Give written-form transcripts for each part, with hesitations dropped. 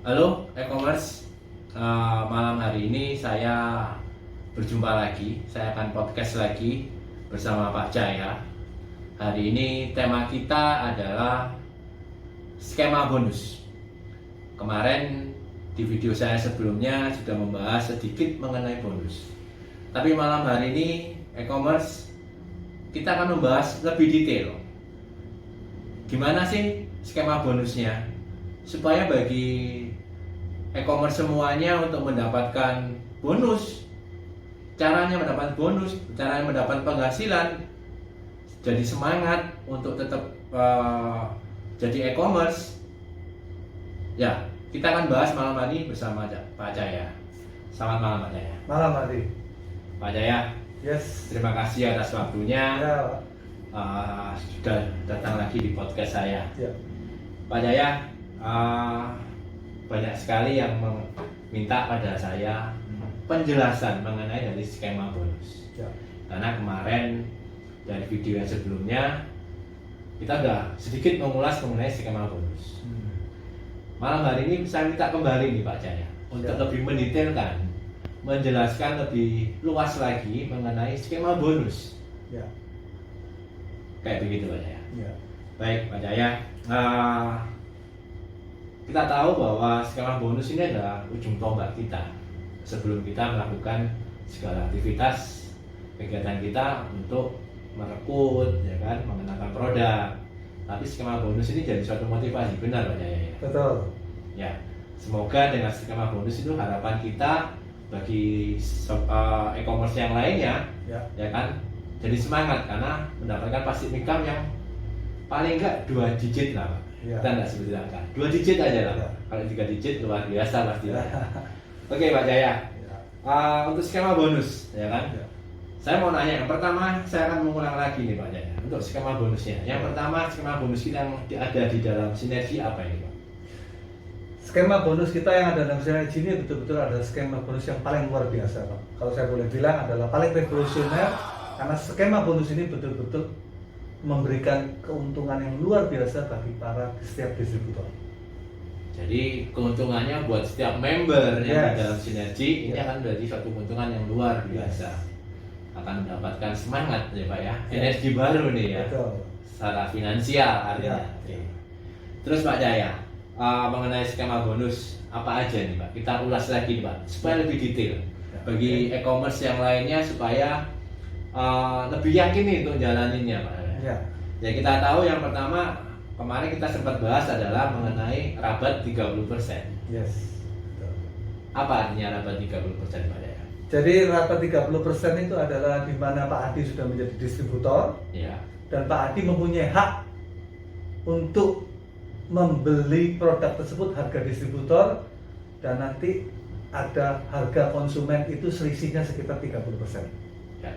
Halo e-commerce. Malam hari ini saya berjumpa lagi. Saya akan podcast lagi bersama Pak Jaya. Hari ini tema kita adalah skema bonus. Kemarin di video saya sebelumnya sudah membahas sedikit mengenai bonus. Tapi malam hari ini e-commerce kita akan membahas lebih detail. Gimana sih skema bonusnya? Supaya bagi e-commerce semuanya untuk mendapatkan bonus, caranya mendapat bonus, caranya mendapat penghasilan, jadi semangat untuk tetap jadi e-commerce. Ya, kita akan bahas malam hari bersama Pak Jaya. Selamat malam Pak Jaya. Malam Adi. Pak Jaya, Yes. terima kasih atas waktunya. Ya. Sudah datang lagi di podcast saya. Ya. Pak Jaya, banyak sekali yang meminta pada saya penjelasan mengenai dari skema bonus. Ya. Karena kemarin dari video yang sebelumnya kita sudah sedikit mengulas mengenai skema bonus. Malam hari ini saya minta kembali nih Pak Jaya untuk lebih mendetailkan, menjelaskan lebih luas lagi mengenai skema bonus. Ya. Kayak begitu Pak Jaya. Ya. Baik Pak Jaya. Kita tahu bahwa skema bonus ini adalah ujung tombak kita sebelum kita melakukan segala aktivitas kegiatan kita untuk merekrut, ya kan, mengenalkan produk. Tapi skema bonus ini jadi suatu motivasi, benar Pak Jaya? Betul. Ya, semoga dengan skema bonus itu harapan kita bagi e-commerce yang lainnya, ya kan, jadi semangat karena mendapatkan passive income yang paling enggak 2 digit lah Pak. Ya. Kita nggak sebut angka, 2 digit aja lah. Ya. Kalau 3 digit luar biasa pasti. Ya. Oke Pak Jaya, Ya. untuk skema bonus, ya kan? Ya. Saya mau nanya, yang pertama saya akan mengulang lagi nih Pak Jaya untuk skema bonusnya. Yang pertama skema bonus kita yang ada di dalam sinergi apa ini Pak? Skema bonus kita yang ada dalam sinergi ini betul-betul ada skema bonus yang paling luar biasa Pak. Kalau saya boleh bilang adalah paling revolusioner karena skema bonus ini betul-betul memberikan keuntungan yang luar biasa bagi para setiap distributor. Jadi keuntungannya buat setiap member yang di Yes. dalam sinergi ini akan menjadi suatu keuntungan yang luar biasa. Akan mendapatkan semangat ya Pak ya, energi baru nih ya. Betul. Secara finansial artinya. Ya. Oke. Terus Pak Jaya, mengenai skema bonus apa aja nih Pak? Kita ulas lagi nih Pak supaya lebih detail bagi e-commerce yang lainnya supaya lebih yakin nih untuk jalaninnya Pak. Ya. Ya kita tahu yang pertama kemarin kita sempat bahas adalah mengenai rabat 30%. Yes. Betul. Apa artinya rabat 30% Pak Jaya? Jadi rapat 30% itu adalah di mana Pak Adi sudah menjadi distributor Ya. dan Pak Adi mempunyai hak untuk membeli produk tersebut harga distributor dan nanti ada harga konsumen itu selisihnya sekitar 30%. Ya.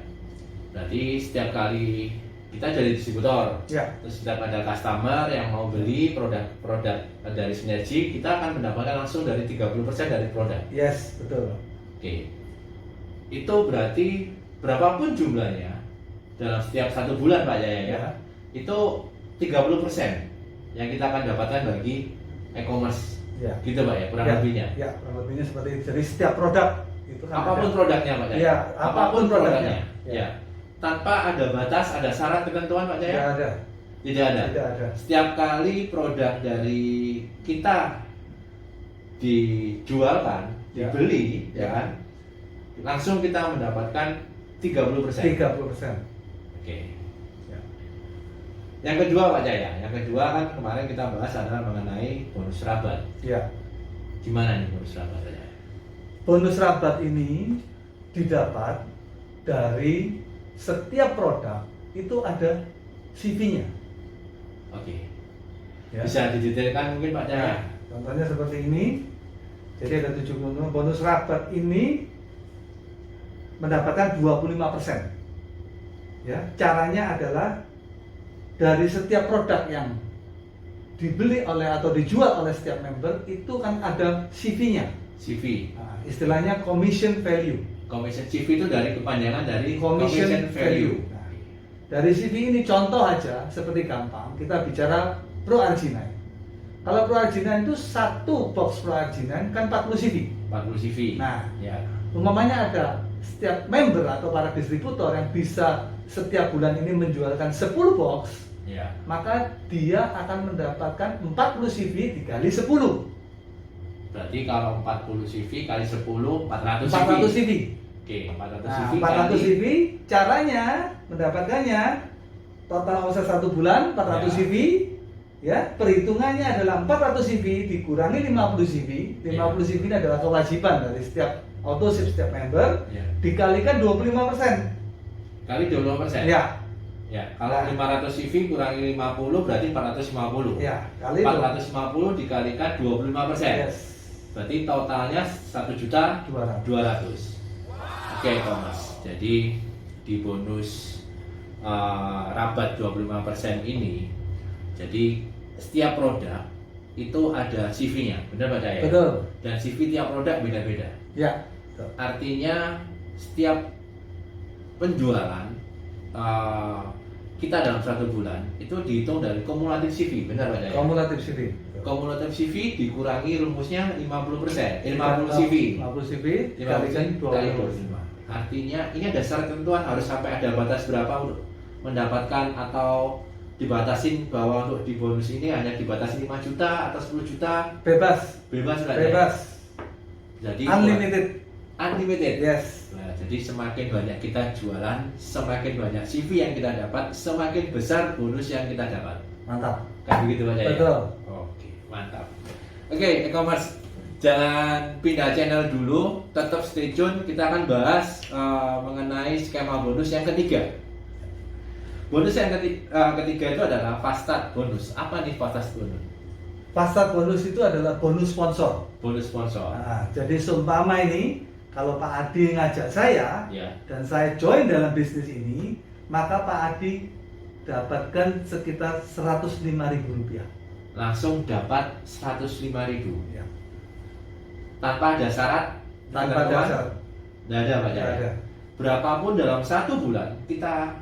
Berarti setiap kali kita jadi distributor, Ya. terus setiap ada customer yang mau beli produk dari sinergi, kita akan mendapatkan langsung dari 30% dari produk. Yes, betul. Oke. Itu berarti berapapun jumlahnya dalam setiap 1 bulan Pak Jaya ya, itu 30% yang kita akan dapatkan bagi e-commerce. Ya. Gitu Pak ya, kurang Ya. lebihnya. Ya, kurang lebihnya seperti itu. Jadi setiap produk itu kan Apapun ada. produknya Pak Jaya. Ya, apapun produknya. Ya. Ya. Tanpa ada batas, ada syarat ketentuan Pak Jaya? Tidak ada. Tidak ada. Tidak ada. Setiap kali produk dari kita dijualkan, Ya. dibeli, ya Ya. kan? Langsung kita mendapatkan 30%. 30%. Oke. Ya. Yang kedua Pak Jaya, yang kedua kan kemarin kita bahas adalah mengenai bonus rabat. Ya. Gimana nih bonus rabat Pak Jaya? Bonus rabat ini didapat dari setiap produk itu ada CV-nya. Oke. Ya. Bisa didetailkan mungkin Pak Jaya? Nah, contohnya seperti ini. Jadi ada 7 bonus rabat ini mendapatkan 25%. Ya, caranya adalah dari setiap produk yang dibeli oleh atau dijual oleh setiap member itu kan ada CV-nya. CV. Nah, istilahnya commission value. Commission CV itu dari kepanjangan dari Commission value. Nah, dari CV ini contoh aja seperti gampang kita bicara Pro Arginine. Kalau perajinan itu satu box perajinan kan 40 CV. 40 CV. Nah, ya. umpamanya ada setiap member atau para distributor yang bisa setiap bulan ini menjualkan 10 box, Ya. maka dia akan mendapatkan 40 CV dikali 10. Berarti kalau 40 CV kali 10 400 CV. 400 CV. Oke, 400 Nah, CV 400 kali CV caranya mendapatkannya total omset 1 bulan 400 Ya. CV. Ya, perhitungannya adalah 400 CV dikurangi 50 CV. 50 CV ini adalah kewajiban dari setiap autoship setiap member, Ya. dikalikan 25%. Kali 20%. Ya, Ya, kalau Nah. 500 CV kurangi 50 berarti 450. ya, kali 450 dikalikan 25%. Yes. Berarti totalnya 1.200.000. 200. Oke, Thomas. Jadi di bonus rabat 25% ini, jadi setiap produk itu ada CV-nya, benar Pak Jaya? Betul. Dan CV tiap produk beda-beda. Ya. Betul. Artinya setiap penjualan kita dalam 1 bulan itu dihitung dari kumulatif CV, benar Pak Jaya? Kumulatif CV. Kumulatif CV dikurangi rumusnya 50%, 50 CV. 50 CV 50 dikalikan kali 25. 25. Artinya ini ada syarat ketentuan harus sampai ada batas berapa untuk mendapatkan atau dibatasin bahwa untuk di bonus ini hanya dibatasi 5 juta atau 10 juta Bebas. bebas Pak Jaya? Bebas. Jadi Unlimited. unlimited. Yes. Nah, jadi semakin banyak kita jualan, semakin banyak CV yang kita dapat, semakin besar bonus yang kita dapat. Mantap. Kan begitu Pak Jaya? Betul. Oke, mantap. Oke, e-commerce jangan pindah channel dulu, tetap stay tune. Kita akan bahas mengenai skema bonus yang ketiga. Bonus yang ketiga itu adalah fast start bonus. Apa nih fast start bonus? Fast start bonus itu adalah bonus sponsor. Bonus sponsor. Nah, jadi seumpama ini kalau Pak Adi ngajak saya Ya. dan saya join dalam bisnis ini, maka Pak Adi dapatkan sekitar Rp105.000. Langsung dapat 105.000 Ya. tanpa ada syarat. Tanpa dasar. Tidak ada Pak Tidak Jaya. ada. Berapapun dalam 1 bulan kita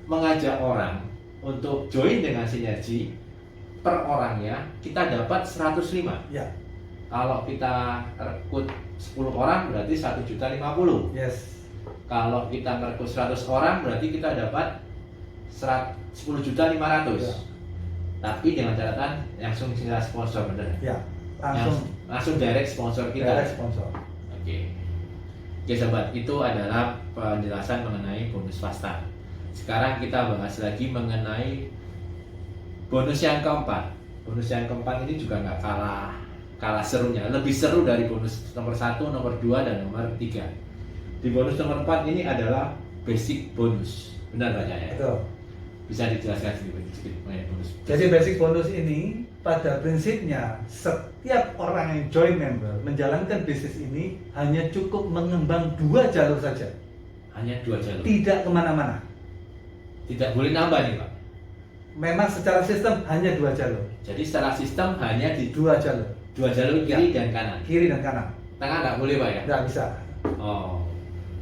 mengajak orang untuk join dengan sinergi, per orangnya kita dapat 105. Ya. Kalau kita rekrut 10 orang berarti 1.050.000. Yes. Kalau kita merekrut 100 orang berarti kita dapat 10.500.000. Ya. Tapi dengan catatan langsung kita sponsor, bener? Ya. Langsung Langsung direct sponsor kita. direct sponsor. Oke. Oke sobat, itu adalah penjelasan mengenai bonus fast start. Sekarang kita bahas lagi mengenai bonus yang keempat. Bonus yang keempat ini juga nggak kalah serunya, lebih seru dari bonus nomor 1, nomor 2, dan nomor 3. Di bonus nomor 4 ini adalah basic bonus. Benar Pak Jaya? Betul. Bisa dijelaskan sedikit mengenai bonus. Jadi basic bonus ini pada prinsipnya setiap orang yang join member menjalankan bisnis ini hanya cukup mengembang 2 jalur saja, Hanya 2 jalur. tidak kemana-mana. Tidak boleh nambah nih Pak. Memang secara sistem hanya 2 jalur, Jadi secara sistem hanya di 2 jalur, 2 jalur kiri dan kanan. kiri dan kanan. Tengah nggak boleh Pak ya? Tidak bisa, Oh,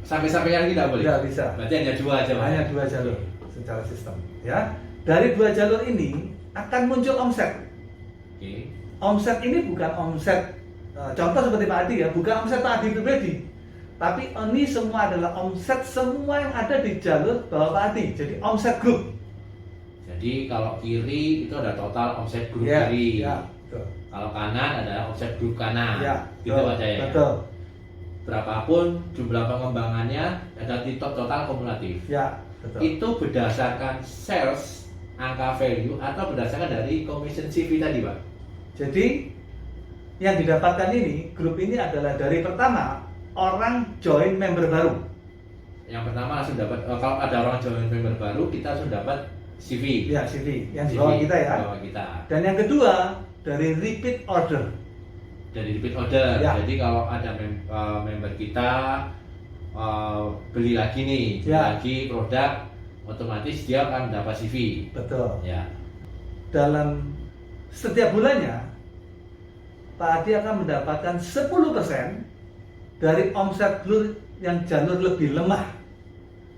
sampai lagi nggak boleh? tidak bisa. Berarti hanya 2 aja Pak? Hanya 2 jalur secara sistem. Ya, dari 2 jalur ini akan muncul omset. Oke. Omset ini bukan omset contoh seperti Pak Adi ya, bukan omset Pak Adi pribadi, tapi ini semua adalah omset semua yang ada di jalur bawah Pak Adi. Jadi omset grup. Jadi kalau kiri itu ada total omset grup Ya, kiri. ya, betul. Kalau kanan adalah omset grup kanan. Ya, Gitu betul, Pak Jaya. betul. Berapapun jumlah pengembangannya ada di total kumulatif. Ya, betul. Itu berdasarkan sales, angka value, atau berdasarkan dari commission CV tadi Pak? Jadi yang didapatkan ini grup ini adalah dari pertama orang join member baru. Yang pertama langsung dapat, kalau ada orang join member baru kita langsung dapat CV. Ya, CV yang di CV bawah kita ya. bawah kita. Dan yang kedua dari repeat order. Dari repeat order. Ya. Jadi kalau ada member kita beli lagi nih, beli Ya. lagi produk, otomatis dia akan dapat CV. Betul. Ya. Dalam setiap bulannya Pak Adi akan mendapatkan 10% dari omset grup yang jalur lebih lemah.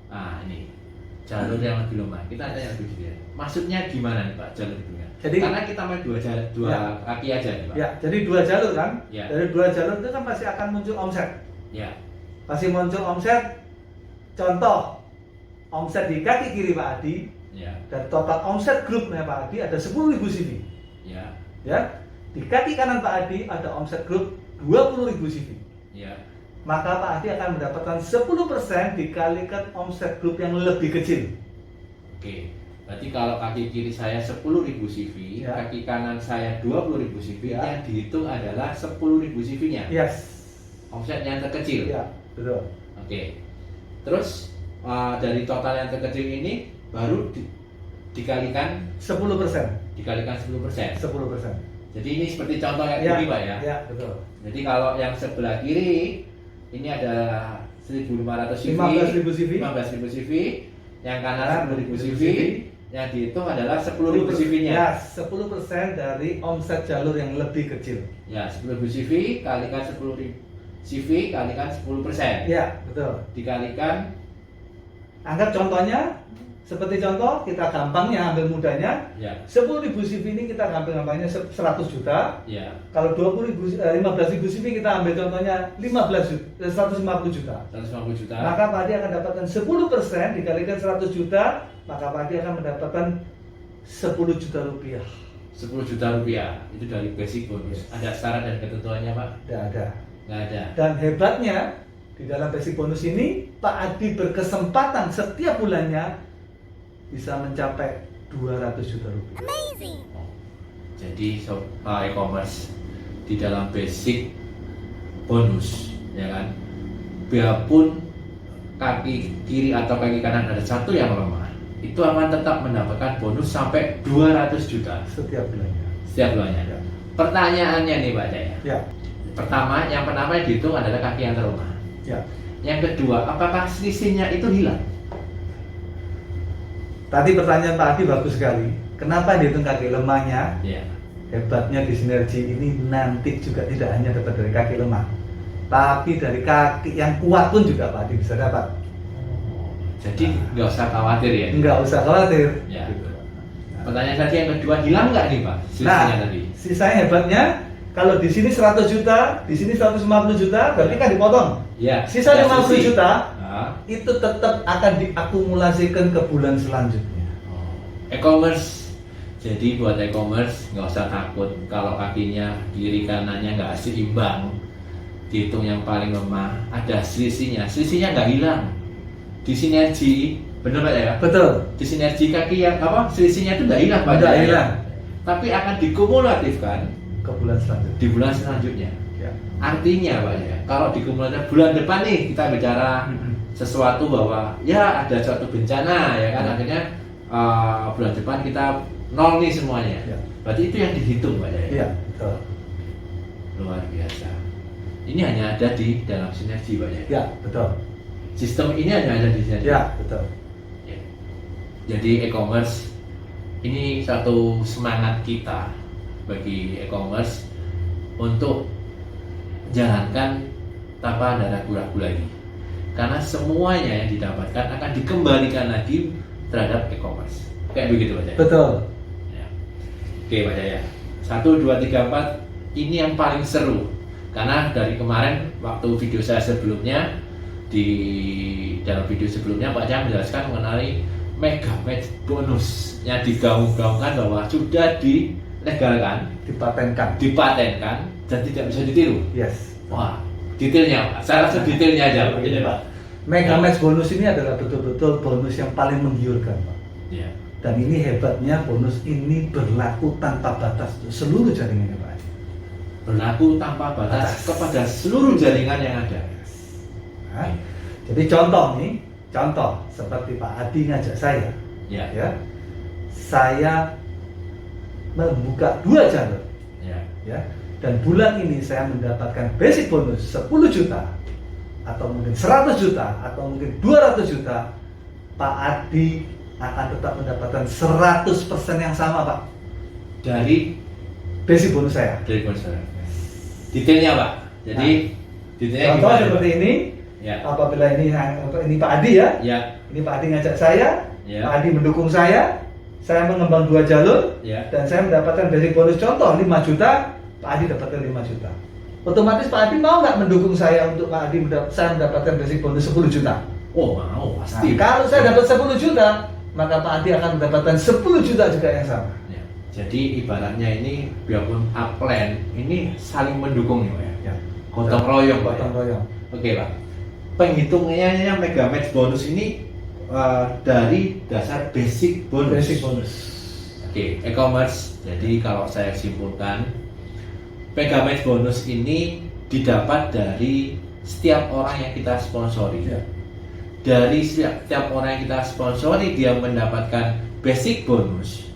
Nah ini jalur yang lebih lemah. Kita ada yang lebih dia. Maksudnya gimana nih Pak jalur itu? Jadi karena kita main dua Ya. kaki aja nih, Pak. ya, jadi 2 jalur kan? Ya. Dari 2 jalur itu kan pasti akan muncul omset. Ya. Pasti muncul omset. Contoh, omset di kaki kiri Pak Adi Ya. dan total omset grupnya Pak Adi ada 10.000 CV. Ya. Ya. Di kaki kanan Pak Adi ada omset grup 20.000 CV. Ya. Maka Pak Adi akan mendapatkan 10% dikalikan omset grup yang lebih kecil. Oke. Berarti kalau kaki kiri saya 10.000 CV, Ya. kaki kanan saya 20.000 CV, Ya. yang dihitung adalah 10.000 CV-nya. Yes. Omset yang terkecil. Ya, betul. Oke. Terus dari total yang terkecil ini baru dikalikan 10%. 10%. 10%. Jadi ini seperti contoh kayak Ya, gini, Pak ya. ya, betul. Jadi kalau yang sebelah kiri ini ada 1.500 CV, 15.000 CV. 15.000 CV, yang kanan Ya, 10.000 CV, 10.000 yang dihitung adalah 10.000 CV-nya. Ya, 10% dari omset jalur yang lebih kecil. Ya, 10.000 CV kalikan 10.000 CV kalikan 10%. Ya, betul. Dikalikan, Anggap contohnya seperti contoh kita gampangnya ambil mudahnya ya, 10.000 CV ini kita gampangnya 100 juta. ya, Kalau 15.000 CV kita ambil contohnya 150 juta. 150 juta. Maka Pak Adi akan dapatkan 10% dikalikan 100 juta, maka Pak Adi akan mendapatkan 10 juta rupiah. 10 juta rupiah itu dari basic bonus. Ada syarat dan ketentuannya, Pak? Tidak ada. Nggak ada. Dan hebatnya di dalam basic bonus ini Pak Adi berkesempatan setiap bulannya bisa mencapai 200 juta rupiah. Oh, jadi e-commerce di dalam basic bonus, ya kan? Biarpun kaki kiri atau kaki kanan ada satu yang lemah, itu akan tetap mendapatkan bonus sampai 200 juta Setiap bulannya. setiap bulannya. Ya. Pertanyaannya nih, Pak Jaya. Ya. Yang pertama yang dihitung adalah kaki yang terlemah. Ya. Yang kedua, apakah selisihnya itu hilang? Tadi pertanyaan Pak Adi bagus sekali. Kenapa dihitung kaki lemahnya? Ya. Hebatnya di sinergi ini nanti juga tidak hanya dapat dari kaki lemah, tapi dari kaki yang kuat pun juga Pak Adi bisa dapat. Jadi nggak usah khawatir ya. Nggak usah khawatir. Ya. Gitu. Pertanyaan tadi yang kedua, hilang nggak nih, Pak? Selisihnya Nah, tadi. sisanya hebatnya kalau di sini 100 juta, di sini 150 juta, berarti kan dipotong. Ya. Sisa ya, 50 sisi. juta Nah, itu tetap akan diakumulasikan ke bulan selanjutnya. e-commerce. Jadi buat e-commerce nggak usah takut kalau kakinya kiri kanannya nggak seimbang. Dihitung yang paling lemah, ada selisihnya. Selisihnya nggak hilang. Di sinergi, bener Pak ya? Betul. Di sinergi kaki yang apa? Selisihnya itu nggak hilang, Pak. Nggak Ya? hilang. Tapi akan dikumulatifkan Ke bulan selanjutnya. di bulan selanjutnya. Ya. Artinya Pak ya, kalau dikumulatifkan bulan depan nih kita bicara sesuatu bahwa ya ada suatu bencana ya kan, akhirnya bulan depan kita nol nih semuanya. Ya. Berarti itu yang dihitung Pak ya. Iya, betul. Luar biasa. Ini hanya ada di dalam sinergi Pak ya. Ya, betul. Sistem ini hanya ada di sinergi. Ya, betul. Ya. Jadi e-commerce ini satu semangat kita bagi e-commerce untuk jalankan tanpa ada ragu-ragu lagi. Karena semuanya yang didapatkan akan dikembalikan lagi terhadap e-commerce. Kayak begitu Pak Jaya. Betul. Ya. Oke Pak Jaya. 1, 2, 3, 4 ini yang paling seru. Karena dari kemarin waktu video saya sebelumnya, di dalam video sebelumnya Pak Jaya menjelaskan mengenai mega match bonus yang digaung-gaungkan bahwa sudah dilegalkan, dipatenkan dan tidak bisa ditiru. Yes. Wah, detailnya Pak. Saya rasa detailnya aja Pak. Ini Pak. Mega Match bonus ini adalah betul-betul bonus yang paling menggiurkan, Pak. Ya. Dan ini hebatnya, bonus ini berlaku tanpa batas untuk seluruh jaringannya, Pak. Berlaku tanpa batas kepada seluruh jaringan yang ada. Nah, jadi contoh seperti Pak Adi ngajak saya, Ya. ya, saya membuka 2 jalur, Ya. ya, dan bulan ini saya mendapatkan basic bonus 10 juta, atau mungkin 100 juta, atau mungkin 200 juta, Pak Adi akan tetap mendapatkan 100% yang sama, Pak, Dari basic bonus saya. bonus. Detailnya Pak. Jadi detailnya Contoh gimana, seperti Pak? ini, Ya. apabila ini Pak Adi ya, Ya. ini Pak Adi ngajak saya, Ya. Pak Adi mendukung saya saya mengembang 2 jalur, Ya. dan saya mendapatkan basic bonus contoh 5 juta, Pak Adi dapatkan 5 juta. Otomatis Pak Adi mau nggak mendukung saya untuk saya mendapatkan basic bonus 10 juta? Oh mau Nah, pasti. kalau saya dapat 10 juta, maka Pak Adi akan mendapatkan 10 juta juga yang sama. Ya. Jadi ibaratnya ini biarpun upline ini saling mendukung ya Pak ya. Ya. Gotong royong Pak. Gotong royong. Oke Pak. Penghitungannya Mega Match bonus ini dari dasar basic bonus. Basic bonus. Oke, e-commerce. Jadi kalau saya simpulkan, Mega Match bonus ini didapat dari setiap orang yang kita sponsori. Ya. Dari setiap orang yang kita sponsori dia mendapatkan basic bonus,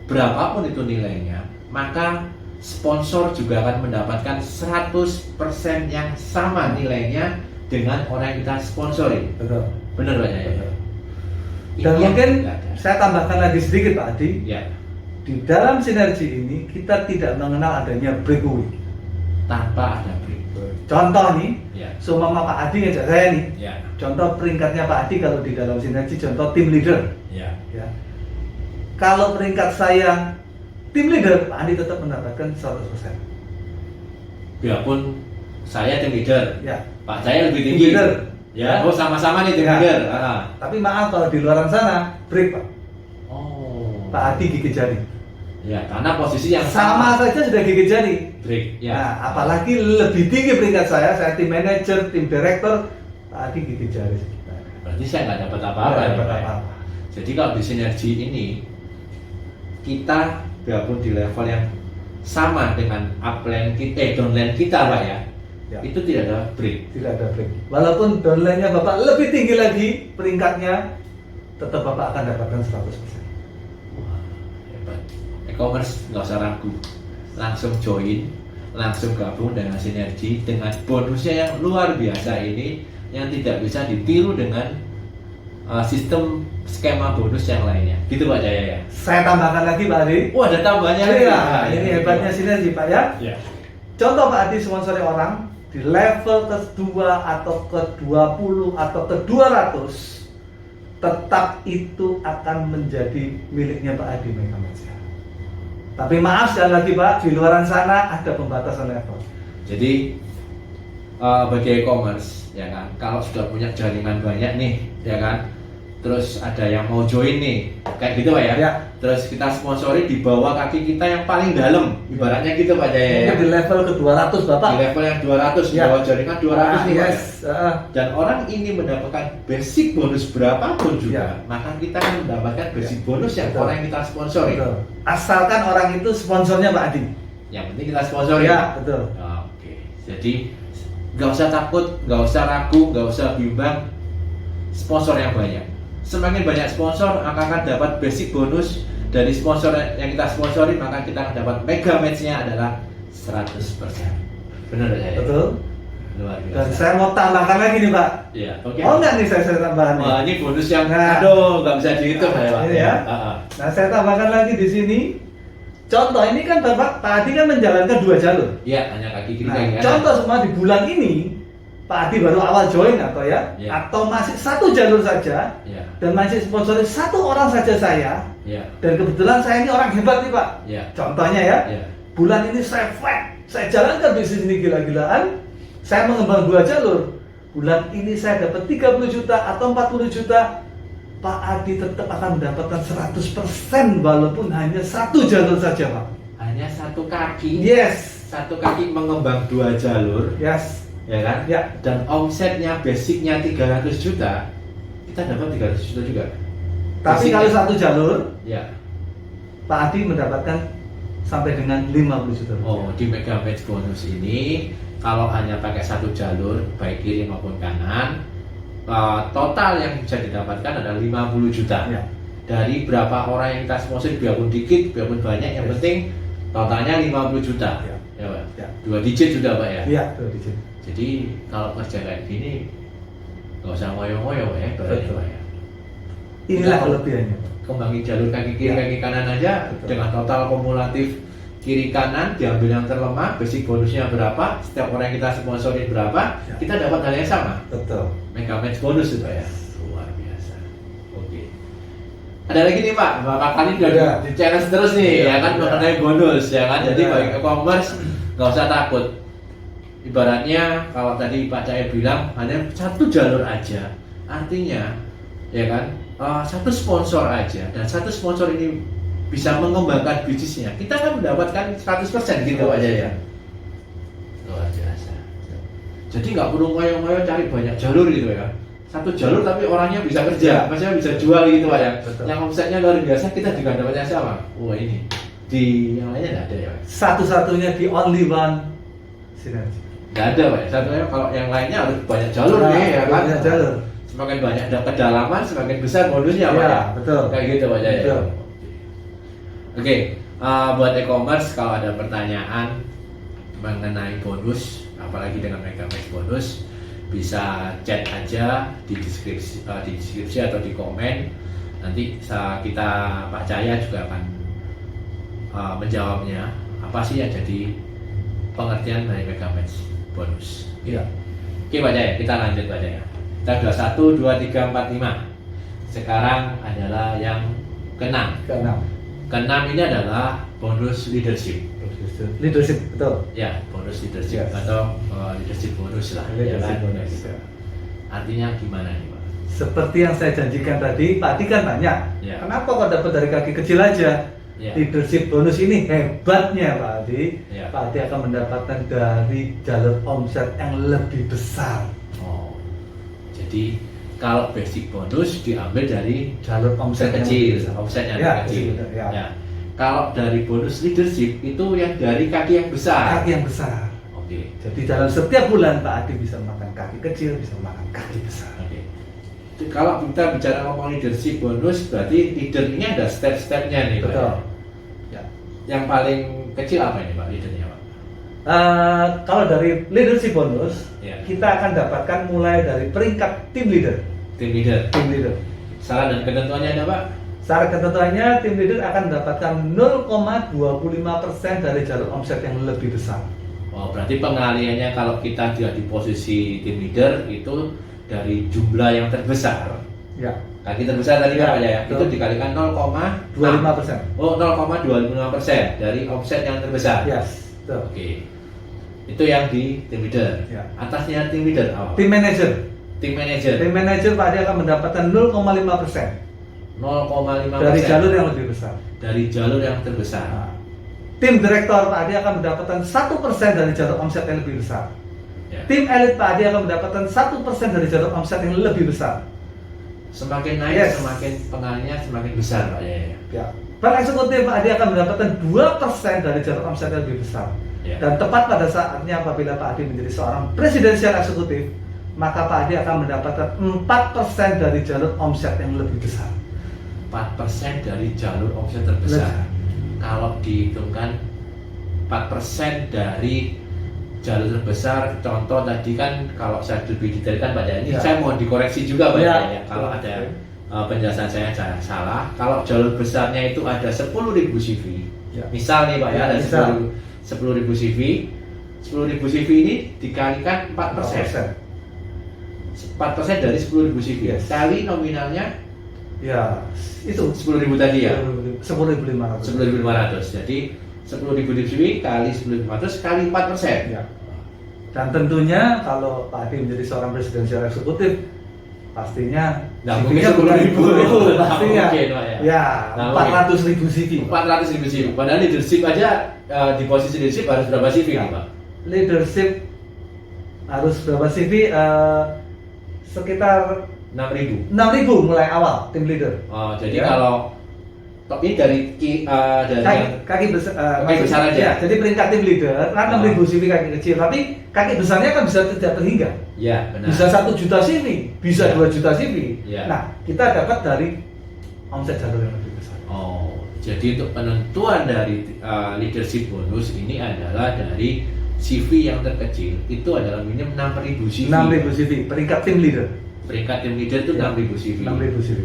berapapun itu nilainya, maka sponsor juga akan mendapatkan 100% yang sama nilainya dengan orang yang kita sponsori. Betul. Benar Pak Jaya? Betul. Ini Dan yang mungkin nggak ada. saya tambahkan lagi sedikit Pak Adi. Ya, Di dalam sinergi ini kita tidak mengenal adanya breakaway. tanpa ada break. Contoh nih, Ya, seumpama Pak Adi ngajak saya nih. ya, Contoh peringkatnya Pak Adi kalau di dalam sinergi, contoh tim leader. ya. Ya. Kalau peringkat saya tim leader, Pak Adi tetap mendapatkan 100%. Biarpun saya tim leader, Ya. Pak Jaya lebih Tim tinggi. leader. Ya, oh sama-sama nih tim Ya. leader. Tapi maaf kalau di luar sana break Pak. Oh. Pak Adi gigit jari. Ya, karena posisi yang Sama saja sudah gigit jari. break. Ya. Nah, apalagi lebih tinggi peringkat saya tim manajer, tim direktur, Pak Adi gigit jari sekitar. Berarti saya nggak dapat apa-apa. Nggak ya, dapat Pak, ya? apa-apa. Jadi kalau di sinergi ini kita biarpun di level yang sama dengan upline kita, downline kita Pak ya, Ya. itu tidak ada break. Tidak ada break. Walaupun downline-nya Bapak lebih tinggi lagi peringkatnya, tetap Bapak akan dapatkan 100%. Wah, hebat. E-commerce nggak usah ragu, langsung join, langsung gabung dengan sinergi dengan bonusnya yang luar biasa ini yang tidak bisa ditiru dengan sistem skema bonus yang lainnya. Gitu Pak Jaya ya. Saya tambahkan lagi Pak Adi. Oh ada tambahannya lagi. Iya, Nah, ini hebatnya sinergi Pak ya. Ya. Contoh Pak Adi sponsori orang di level ke-2 atau ke-20 atau ke-200, tetap itu akan menjadi miliknya Pak Adi Mega Match. Tapi maaf sekali lagi Pak, di luaran sana ada pembatasan level. Jadi bagi e-commerce ya kan, kalau sudah punya jaringan banyak nih ya kan, terus ada yang mau join nih kayak gitu Pak ya, Ya. terus kita sponsori di bawah kaki kita yang paling dalam, ibaratnya gitu Pak Jaya ya. Mungkin di level ke-200 Bapak. Di level yang 200 di Ya. bawah jaringan 200 nih Pak ya. Yes. Dan orang ini mendapatkan basic bonus berapapun juga, Ya. maka kita akan mendapatkan basic bonus yang Betul. orang yang kita sponsori. Betul. Asalkan orang itu sponsornya Pak Adi. Yang penting kita sponsori. Ya, betul. Oke, jadi nggak usah takut, nggak usah ragu, nggak usah bimbang. Sponsor yang banyak. Semakin banyak sponsor, akan dapat basic bonus dari sponsor yang kita sponsori, maka kita akan dapat mega match-nya adalah 100%. Benar ya? Betul. Luar Dan biasa. saya mau tambahkan lagi nih Pak. Iya, oke. Oh enggak nih saya tambahkan nih. Wah, ini bonus yang Nah. aduh, nggak bisa dihitung ya, Pak. Ini ya. Nah saya tambahkan lagi di sini. Contoh ini kan Bapak Pak Adi kan menjalankan 2 jalur. Iya, hanya kaki kiri Nah, kaki kanan. contoh semua di bulan ini Pak Adi baru awal join atau ya, Ya. atau masih 1 jalur saja Iya, dan masih sponsori 1 orang saja saya, iya, dan kebetulan saya ini orang hebat nih Pak. iya, Contohnya ya, iya. bulan ini saya fight, saya jalankan bisnis ini gila-gilaan, saya mengembang 2 jalur. Bulan ini saya dapat 30 juta atau 40 juta, Pak Adi tetap akan mendapatkan 100% walaupun hanya 1 jalur saja Pak. Hanya satu kaki. Yes, Satu kaki mengembang 2 jalur, yes, ya kan? ya. Dan omsetnya basicnya 300 juta, kita dapat 300 juta juga. Tapi Basicnya. kalau 1 jalur, Ya. Pak Adi mendapatkan sampai dengan 50 juta rupiah. Oh, di Mega Match bonus ini kalau hanya pakai 1 jalur, baik kiri maupun kanan, total yang bisa didapatkan adalah 50 juta. Ya. Dari berapa orang yang kita sponsor, biarpun dikit, biarpun banyak, yang Yes. penting totalnya 50 juta. Ya. Ya, Pak. Ya. 2 digit sudah Pak ya. Iya, betul digit. Jadi kalau kerja kayak gini nggak usah ngoyo-ngoyo ya, Betul. Pak ya. Inilah Kita kelebihannya Pak. kembangin jalur kaki kiri, Ya. kaki kanan aja. Betul. Dengan total kumulatif kiri kanan diambil yang terlemah, basic bonusnya berapa, setiap orang yang kita sponsorin berapa, Ya. kita dapat hal yang sama. Betul. Mega Match bonus itu Pak ya. Luar biasa. Oke. Ada lagi nih Pak, Bapak kali udah Iya. di challenge terus nih, Iya, ya kan iya. mengenai bonus, ya kan. Jadi Iya. bagi e-commerce nggak usah takut. Ibaratnya kalau tadi Pak Cahyo bilang hanya satu jalur aja, artinya ya kan satu sponsor aja, dan satu sponsor ini bisa mengembangkan bisnisnya, kita kan mendapatkan 100% gitu aja ya. Luar biasa. Jadi nggak perlu ngoyo-ngoyo cari banyak jalur gitu ya. Satu jalur tapi orangnya bisa kerja, maksudnya bisa jual gitu Pak ya. Betul. Yang omsetnya luar biasa, kita juga dapatnya sama. Wah ini di yang lainnya nggak ada ya Pak? Satu-satunya di only one sinergi. Nggak ada Pak. Satunya kalau yang lainnya harus banyak jalur nih ya kan. Banyak jalur. Semakin banyak dapat kedalaman, semakin besar bonusnya Pak Iya, ya. betul. Kayak gitu Pak Jaya. Betul. Oke, buat e-commerce kalau ada pertanyaan mengenai bonus, apalagi dengan Megamex bonus, bisa chat aja di deskripsi atau di komen. Nanti kita Pak Cahya juga akan menjawabnya. Apa sih yang jadi pengertian dari Megamex bonus? Iya. Oke Pak Jaya, kita lanjut Pak Jaya. Kita sudah 1, 2, 3, 4, 5. Sekarang adalah yang keenam. Keenam ini adalah bonus leadership. Leadership, betul. Ya, bonus leadership Yes. atau leadership bonus lah. Ya Leadership kan? bonus. Artinya gimana nih Pak? Seperti yang saya janjikan tadi, Pak Adi kan tanya, Ya. kenapa kok dapat dari kaki kecil aja? Ya. Leadership bonus ini hebatnya Pak Adi, Ya. Pak Adi akan mendapatkan dari jalur omset yang lebih besar. Oh, jadi kalau basic bonus diambil dari Jalur omset yang kecil, lebih besar. omset yang Ya, kecil. betul, ya. Ya. Kalau dari bonus leadership itu yang dari kaki yang besar. Kaki yang besar. Oke. Jadi dalam setiap bulan Pak Adi bisa makan kaki kecil, bisa makan kaki besar. Oke. Jadi, kalau kita bicara ngomong leadership bonus, berarti leader ini ada step-stepnya nih Pak. Betul. Ya. Yang paling kecil apa ini Pak leadernya Pak? Kalau dari leadership bonus, Ya. kita akan dapatkan mulai dari peringkat tim leader. Tim leader. Tim leader. Syarat dan ketentuannya ada Pak? Syarat ketentuannya tim leader akan mendapatkan 0,25% dari jalur omset yang lebih besar. Oh, berarti pengaliannya kalau kita tidak di posisi tim leader itu dari jumlah yang terbesar. Ya, Kaki terbesar tadi Ya, Pak ya, itu betul. dikalikan 0,25%. 25%. Oh, 0,25% dari omset yang terbesar. Yes, betul. Oke. Itu yang di tim leader. Ya. Atasnya tim leader apa? Tim manager. Tim manager. Tim manager Pak Adi akan mendapatkan 0,5% 0,5% dari jalur yang lebih besar. dari jalur yang terbesar. Nah, tim direktor Pak Adi akan mendapatkan 1% dari jalur omset yang lebih besar. Ya. Tim elit Pak Adi akan mendapatkan 1% dari jalur omset yang lebih besar. Semakin naik, Yes. semakin pengalinya semakin besar Pak ya. Ya. Bank eksekutif Pak Adi akan mendapatkan 2% dari jalur omset yang lebih besar. Ya. Dan tepat pada saatnya apabila Pak Adi menjadi seorang presidensial eksekutif, maka Pak Adi akan mendapatkan 4% dari jalur omset yang lebih besar. 4% dari jalur omset terbesar. Kalau dihitungkan 4% dari jalur terbesar, contoh tadi kan kalau saya lebih detailkan Pak ya, ini Ya. saya mau dikoreksi juga Pak Ya. ya, kalau ada Oke. penjelasan saya salah. Kalau jalur besarnya itu ada 10.000 CV. Ya. Misal nih Pak ya, Ya, ada misal. 10.000 CV. 10.000 CV ini dikalikan 4%. 4% dari 10.000 CV. Yes. Kali nominalnya Ya, itu 10.000 tadi ya. 10.500. 10.500. Jadi 10.000 CV kali 10.500 kali 4%. Ya. Dan tentunya kalau Pak Adi menjadi seorang presidensial eksekutif, pastinya Nggak CV-nya mungkin bukan 10.000. itu Nggak pastinya. mungkin, Pak, ya. Ya, Nggak 400.000 CV. 400.000 CV. Padahal leadership aja di posisi leadership harus berapa CV Ya. nih, Pak? Leadership harus berapa CV? Sekitar 6.000. 6.000 mulai awal tim leader. Oh, jadi Ya. kalau ini dari Kaki besar, Kaki besar aja. ya, jadi peringkat tim leader kan 6.000 CV kaki kecil, tapi kaki besarnya kan bisa tidak terhingga. ya benar. Bisa 1 juta CV, bisa Ya. 2 juta CV. Ya. Nah, kita dapat dari omset jalur yang lebih besar. Oh, jadi untuk penentuan dari leadership bonus ini adalah dari CV yang terkecil itu adalah minimum 6.000 CV. 6.000 CV, peringkat tim leader. Peringkat tim leader itu Ya. 6.000 CV. 6.000 CV.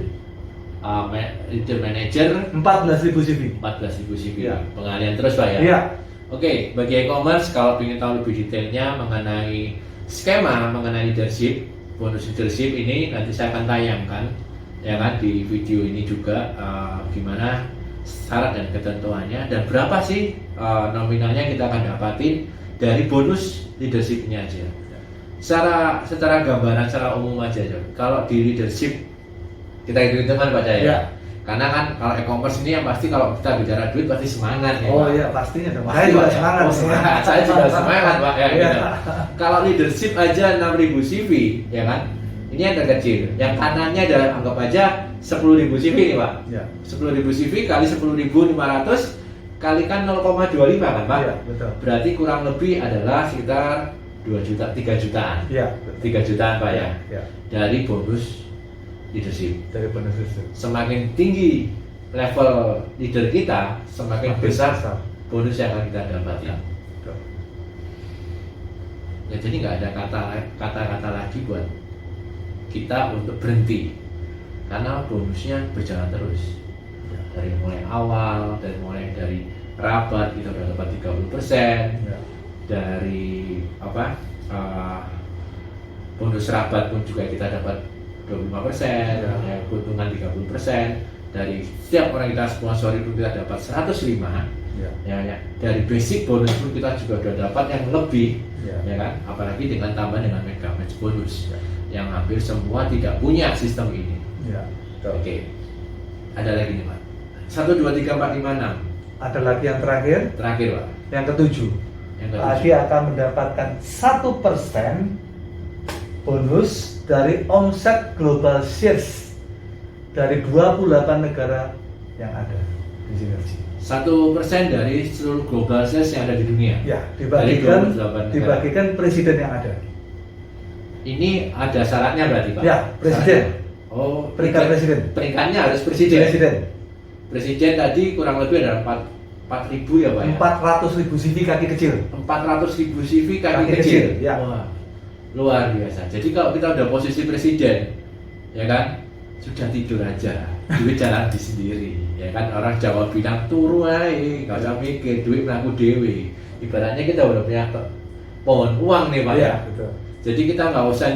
Leader manager 14.000 CV. 14.000 CV. Ya. Pengalian terus Pak ya. Iya. Oke, bagi e-commerce kalau ingin tahu lebih detailnya mengenai skema mengenai leadership, bonus leadership ini nanti saya akan tayangkan ya kan, di video ini juga gimana syarat dan ketentuannya dan berapa sih nominalnya kita akan dapatin dari bonus leadership ini aja. Secara gambaran, secara umum aja, John. Kalau di leadership kita hitung-hitungan Pak Jaya. Ya. Karena kan kalau e-commerce ini yang pasti kalau kita bicara duit pasti semangat ya. Oh Pak. iya pastinya dong. Pasti, Saya juga Pak, ya. semangat. Oh, semangat. Saya juga semangat Pak ya. Iya. Gitu. Kalau leadership aja 6.000 CV ya kan. Ini yang terkecil. Yang kanannya adalah anggap aja 10.000 CV nih Pak. Ya. 10.000 CV kali 10.500 kalikan 0,25 kan Pak? Iya, betul. Berarti kurang lebih adalah sekitar 2 juta, 3 jutaan. Iya, 3 jutaan Pak ya. Ya. Dari bonus leadership. Dari bonus itu. Semakin tinggi level leader kita, semakin besar bonus yang akan kita dapatkan. Betul. Ya, jadi nggak ada kata-kata lagi buat kita untuk berhenti, karena bonusnya berjalan terus. Ya. Dari mulai awal, dari rabat kita udah dapat 30%, Ya. dari bonus rabat pun juga kita dapat 25%, ya, keuntungan 30%. Dari setiap orang kita sponsori pun kita dapat 105. Ya. Dari basic bonus pun kita juga udah dapat yang lebih, ya kan? Apalagi dengan tambah dengan mega match bonus, yang hampir semua tidak punya sistem ini. Ya. Oke. Ada lagi nih Pak. 1, 2, 3, 4, 5, 6. Ada lagi yang terakhir, Terakhir Pak. yang ketujuh. Yang Pak ketujuh. Adi akan mendapatkan 1% bonus dari omset global shares dari 28 negara yang ada di Sinergi. 1% dari seluruh global sales yang ada di dunia. Ya, Dari 28 negara. dibagikan presiden yang ada. Ini ada syaratnya berarti Pak? Ya, presiden. Syaratnya. Oh, Peringkat presiden. Peringkatnya harus presiden. Presiden. Presiden tadi kurang lebih ada 4.000 ya Pak ya? 400.000 CV kaki kecil. 400.000 CV kaki Kaki kecil. kecil, ya. Wah, luar biasa. Jadi kalau kita udah posisi presiden, ya kan, sudah tidur aja, duit jalan di sendiri, ya kan. Orang Jawa bilang turu ae, nggak usah mikir, duit melaku dewe. Ibaratnya kita udah punya pohon uang nih Pak ya. Betul. Jadi kita nggak usah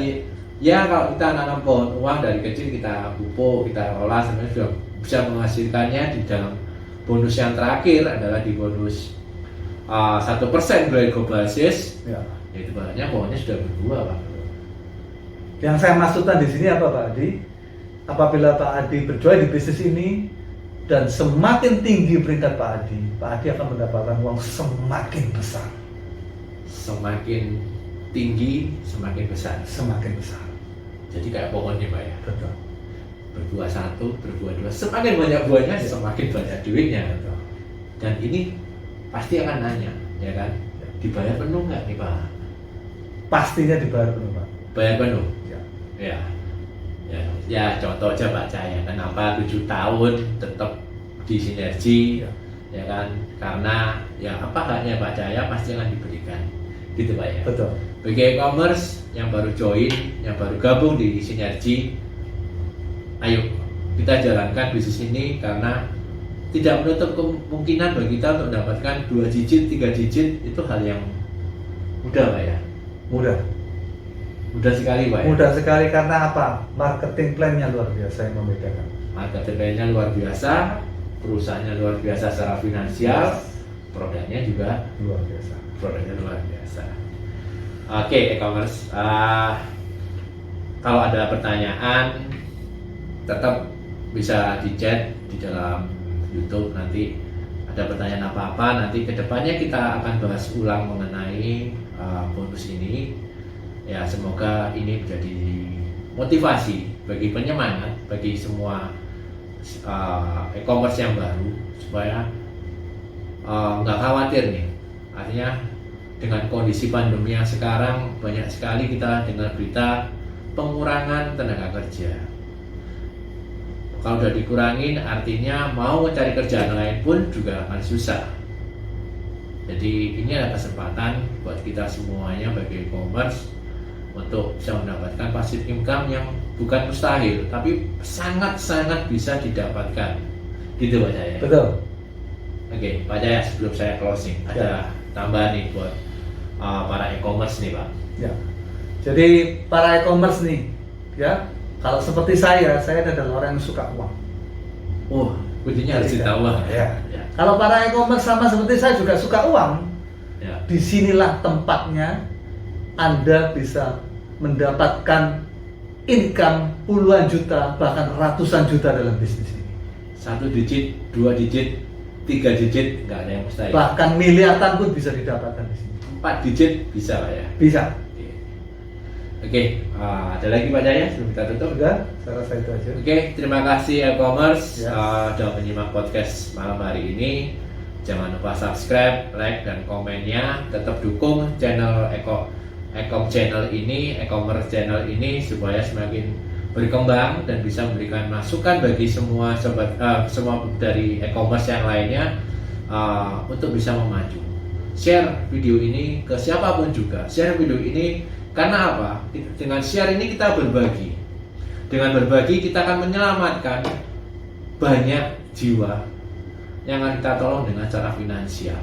ya kalau kita nanam pohon uang dari kecil, kita pupuk, kita olah, sebenarnya sudah bisa menghasilkannya di dalam bonus yang terakhir adalah di bonus 1% dari global sales. Ya. Ya, itu bahannya pohonnya sudah berbuah Pak. Yang saya maksudkan di sini apa Pak Adi? Apabila Pak Adi berjuang di bisnis ini dan semakin tinggi peringkat Pak Adi akan mendapatkan uang semakin besar. Semakin tinggi, semakin besar. Semakin besar. Jadi kayak pohonnya Pak ya. Betul. Berbuah 1, berbuah 2, semakin banyak buahnya, semakin banyak duitnya. Betul. Dan ini pasti akan nanya, ya kan? Dibayar penuh nggak nih Pak? Pastinya dibayar penuh Pak. Bayar penuh. Ya. Ya, contoh aja Pak Cahaya, kenapa 7 tahun tetap di Sinergi, ya kan? Karena ya apa haknya Pak Cahaya pasti akan diberikan, gitu Pak ya. Betul. Bagi e-commerce yang baru join, yang baru gabung di Sinergi, ayo kita jalankan bisnis ini karena tidak menutup kemungkinan bagi kita untuk mendapatkan 2 digit, 3 digit, itu hal yang mudah Pak ya. Mudah sekali Pak ya. Mudah sekali karena apa? Marketing plan-nya luar biasa yang membedakan. Marketing plan-nya luar biasa, perusahaannya luar biasa secara finansial, produknya juga Luar biasa. luar biasa. Oke, e-commerce. Kalau ada pertanyaan, tetap bisa di chat di dalam YouTube. Nanti ada pertanyaan apa-apa, nanti kedepannya kita akan bahas ulang mengenai bonus ini. Ya, semoga ini menjadi motivasi bagi penyemangat bagi semua e-commerce yang baru supaya nggak khawatir nih. Artinya dengan kondisi pandemi yang sekarang banyak sekali kita dengar berita pengurangan tenaga kerja. Kalau udah dikurangin artinya mau mencari kerjaan lain pun juga akan susah. Jadi ini adalah kesempatan buat kita semuanya bagi e-commerce untuk bisa mendapatkan passive income yang bukan mustahil tapi sangat-sangat bisa didapatkan. Gitu Pak Jaya. Betul. Oke, Pak Jaya, sebelum saya closing ada tambahan nih buat para e-commerce nih Pak. Ya. Jadi para e-commerce nih, ya, Kalau seperti saya adalah orang yang suka uang. Oh, kuncinya harus Tidak. ditawa. Ya. Ya. Kalau para e-commerce sama seperti saya juga suka uang, Ya. disinilah tempatnya Anda bisa mendapatkan income puluhan juta, bahkan ratusan juta dalam bisnis ini. 1 digit, 2 digit, 3 digit, nggak ada yang mustahil. Bahkan miliaran pun bisa didapatkan di sini. 4 digit bisa lah ya. Bisa. Oke, ada lagi Pak Jaya sebelum kita tutup? Sudah, saya rasa itu aja. Oke, terima kasih e-commerce Ya. sudah menyimak podcast malam hari ini. Jangan lupa subscribe, like, dan komennya. Tetap dukung channel Ecom channel ini, e-commerce channel ini supaya semakin berkembang dan bisa memberikan masukan bagi semua sobat, semua dari e-commerce yang lainnya untuk bisa memaju. Share video ini ke siapapun juga. Share video ini karena apa? Dengan share ini kita berbagi. Dengan berbagi kita akan menyelamatkan banyak jiwa yang akan kita tolong dengan cara finansial.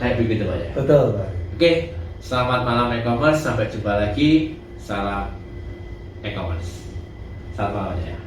Kayak begitu Pak ya. Betul, Pak. Oke, selamat malam e-commerce. Sampai jumpa lagi. Salam e-commerce. Selamat malam ya.